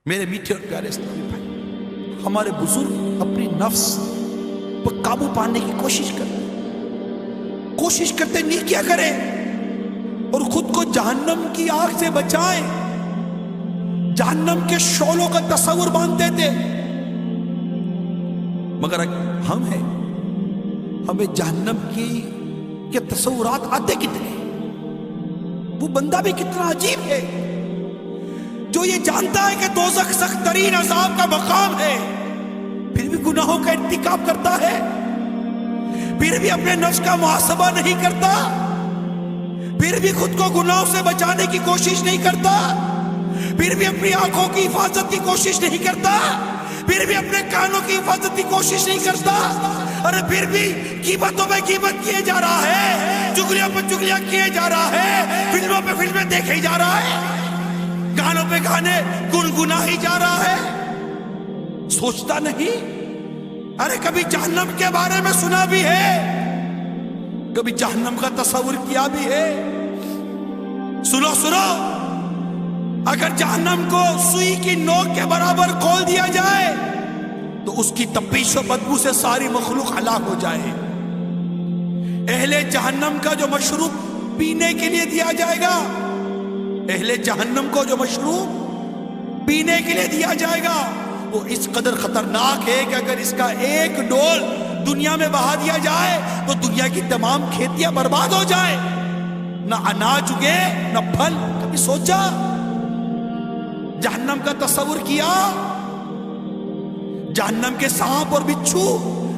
میرے میٹھے اور پیارے اسلامی بھائی، ہمارے بزرگ اپنی نفس پر قابو پانے کی کوشش کرتے نہیں کیا کریں اور خود کو جہنم کی آگ سے بچائیں، جہنم کے شعلوں کا تصور باندھتے تھے، مگر ہم ہیں، ہمیں جہنم کے تصورات آتے کتنے، وہ بندہ بھی کتنا عجیب ہے جو یہ جانتا ہے کہ دوزخ سخت ترین عذاب کا مقام ہے، پھر بھی گناہوں کا ارتکاب کرتا ہے، پھر بھی اپنے نفس کا محاسبہ نہیں کرتا، پھر بھی خود کو گناہوں سے بچانے کی کوشش نہیں کرتا، پھر بھی اپنی آنکھوں کی حفاظت کی کوشش نہیں کرتا، پھر بھی اپنے کانوں کی حفاظت کی کوشش نہیں کرتا، اور پھر بھی غیبتوں پہ غیبت کیے جا رہا ہے، چغلیوں پہ چغلیاں کیے جا رہا ہے، فلموں پہ فلمیں دیکھے جا رہا ہے، گانوں پہ گانے گنگنا ہی جا رہا ہے، سوچتا نہیں۔ ارے کبھی جہنم کے بارے میں سنا بھی ہے، کبھی جہنم کا تصور کیا بھی ہے؟ سنو اگر جہنم کو سوئی کی نوک کے برابر کھول دیا جائے تو اس کی تپش و بدبو سے ساری مخلوق ہلاک ہو جائے۔ اہل جہنم کا جو مشروب پینے کے لیے دیا جائے گا، اہل جہنم کو جو مشروب پینے کے لیے دیا جائے گا، وہ اس قدر خطرناک ہے کہ اگر اس کا ایک ڈول دنیا میں بہا دیا جائے تو دنیا کی تمام کھیتیاں برباد ہو جائیں، نہ اناج اگے نہ پھل۔ کبھی سوچا؟ جہنم کا تصور کیا؟ جہنم کے سانپ اور بچھو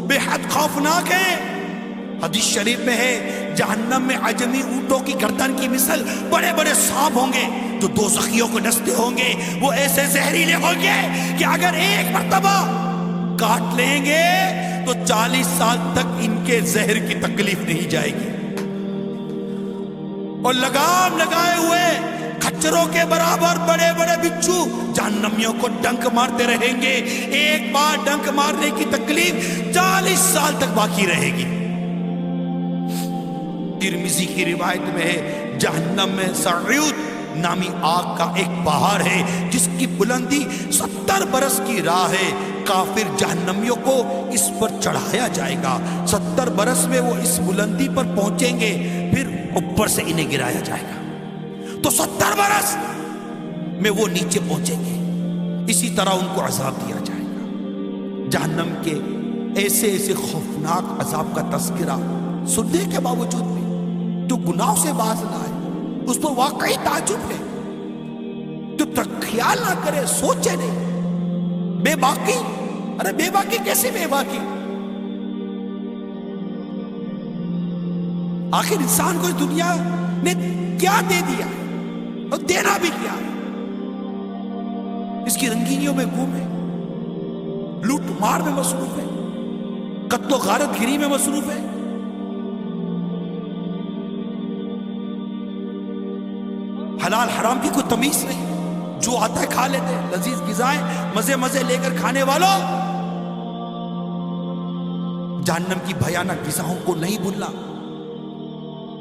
بے حد خوفناک ہیں۔ حدیث شریف میں ہے جہنم میں عجمی اونٹوں کی گردن کی مثل بڑے بڑے سانپ ہوں گے جو دوزخیوں کو ڈستے ہوں گے، وہ ایسے زہریلے ہوں گے کہ اگر ایک مرتبہ کاٹ لیں گے تو 40 سال تک ان کے زہر کی تکلیف نہیں جائے گی، اور لگام لگائے ہوئے کھچروں کے برابر بڑے بڑے بچھو جہنمیوں کو ڈنک مارتے رہیں گے، ایک بار ڈنک مارنے کی تکلیف 40 سال تک باقی رہے گی۔ ترمذی کی روایت میں ہے جہنم میں سعود نامی آگ کا ایک پہاڑ ہے جس کی بلندی 70 برس کی راہ ہے، کافر جہنمیوں کو اس پر چڑھایا جائے گا، 70 برس میں وہ اس بلندی پر پہنچیں گے، پھر اوپر سے انہیں گرایا جائے گا تو 70 برس میں وہ نیچے پہنچیں گے، اسی طرح ان کو عذاب دیا جائے گا۔ جہنم کے ایسے خوفناک عذاب کا تذکرہ سننے کے باوجود بھی جو گناہوں سے باز نہ آئے اس پر واقعی تعجب ہے، جو خیال نہ کرے، سوچے نہیں۔ بے باکی، ارے بے باکی کیسے بے باکی؟ آخر انسان کو اس دنیا نے کیا دے دیا اور دینا بھی کیا؟ اس کی رنگینیوں میں گھومے، لوٹ مار میں مصروف ہے، قتل و غارت گری میں مصروف ہے، حلال حرام کی کوئی تمیز نہیں، جو آتا ہے کھا لیتے، لذیذ غذائیں مزے لے کر کھانے والوں، جہنم کی بھیانک غذاؤں کو نہیں بھولنا۔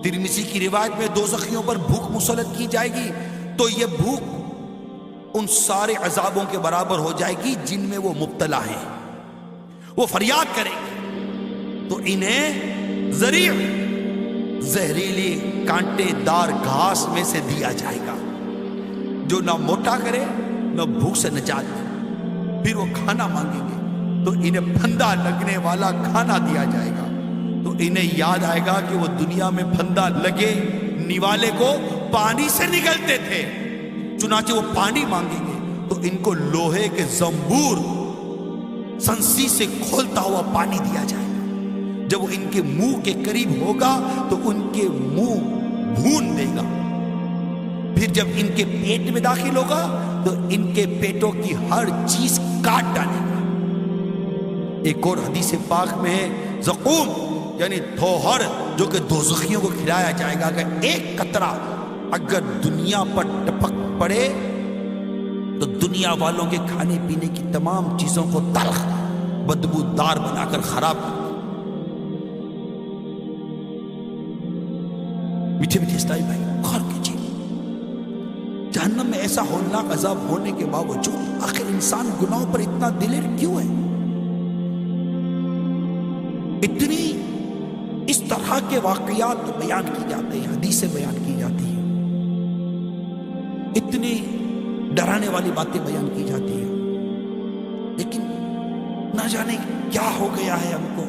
ترمذی کی روایت میں دوزخیوں پر بھوک مسلط کی جائے گی تو یہ بھوک ان سارے عذابوں کے برابر ہو جائے گی جن میں وہ مبتلا ہیں، وہ فریاد کریں گے تو انہیں زہریلی کانٹے دار گھاس میں سے دیا جائے گا جو نہ موٹا کرے نہ بھوک سے نجات دے، پھر وہ کھانا مانگیں گے تو انہیں پھندا لگنے والا کھانا دیا جائے گا تو انہیں یاد آئے گا کہ وہ دنیا میں پھندا لگے نوالے کو پانی سے نگلتے تھے، چنانچہ وہ پانی مانگیں گے تو ان کو لوہے کے زنبور سنسی سے کھولتا ہوا پانی دیا جائے گا، جب وہ ان کے منہ کے قریب ہوگا تو ان کے منہ بھون دے گا، پھر جب ان کے پیٹ میں داخل ہوگا تو ان کے پیٹوں کی ہر چیز کاٹ ڈالے گا۔ ایک اور حدیث پاک میں ہے زقوم یعنی تھوہر جو کہ دوزخیوں کو کھلایا جائے گا کہ ایک قطرہ اگر دنیا پر ٹپک پڑے تو دنیا والوں کے کھانے پینے کی تمام چیزوں کو تلخ بدبودار بنا کر خراب کر دے۔ میٹھے اسلامی بھائی غور کیجیے، جہنم میں ایسا ہولناک عذاب ہونے کے باوجود آخر انسان گناہوں پر اتنا دلیر کیوں ہے؟ اتنی اس طرح کے واقعات بیان کی جاتے ہیں، حدیثیں بیان کی جاتی ہیں، اتنی ڈرانے والی باتیں بیان کی جاتی ہیں، لیکن نہ جانے کیا ہو گیا ہے ہم کو،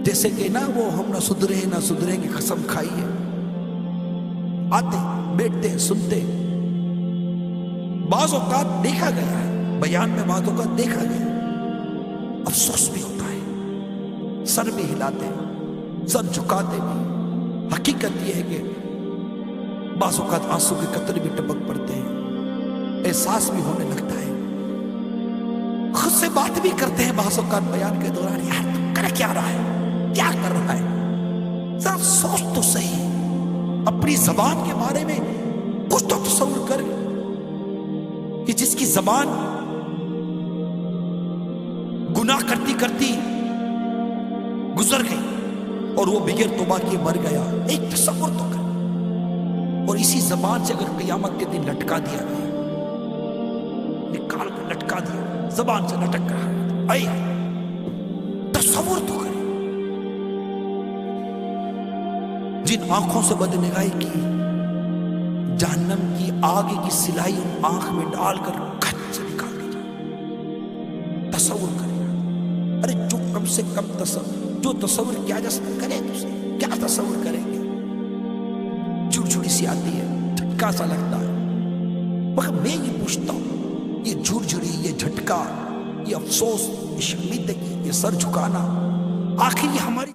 جیسے کہ نا وہ ہم نہ سدھریں کی قسم کھائی ہے، آتے بیٹھتے سنتے، بعض اوقات دیکھا گیا ہے بیان میں، بعض اوقات دیکھا گیا، افسوس بھی ہوتا ہے، سر بھی ہلاتے ہیں، سر جھکاتے بھی، حقیقت یہ ہے کہ بعض اوقات آنسو کے قطرے بھی ٹپک پڑتے ہیں، احساس بھی ہونے لگتا ہے، خود سے بات بھی کرتے ہیں بعض اوقات بیان کے دوران، یار تو کر کیا رہا ہے، کیا کر رہا ہے، ذرا سوچ تو صحیح، اپنی زبان کے بارے میں کچھ تو تصور کر کہ جس کی زبان گناہ کرتی کرتی گزر گئی اور وہ بغیر توبہ کیے مر گیا، ایک تصور تو کر، اور اسی زبان سے اگر قیامت کے دن لٹکا دیا گیا، نکال کر لٹکا دیا، زبان سے لٹک رہا ہے، اے تصور تو کرے، جن آنکھوں سے بدنگاہی کی، جہنم کی آگ کی سلائی ان آنکھ میں ڈال کر کھچ سے نکال دی جائے، تصور کرے، ارے جو کم سے کم جو تصور کیا جا سکتا کرے، کیا تصور کریں گے، جھڑ سی آتی ہے، جھٹکا سا لگتا ہے، مگر میں یہ پوچھتا ہوں، یہ جھڑی، یہ جھٹکا، یہ افسوس، یہ شرمندگی، یہ سر جھکانا، آخر یہ ہماری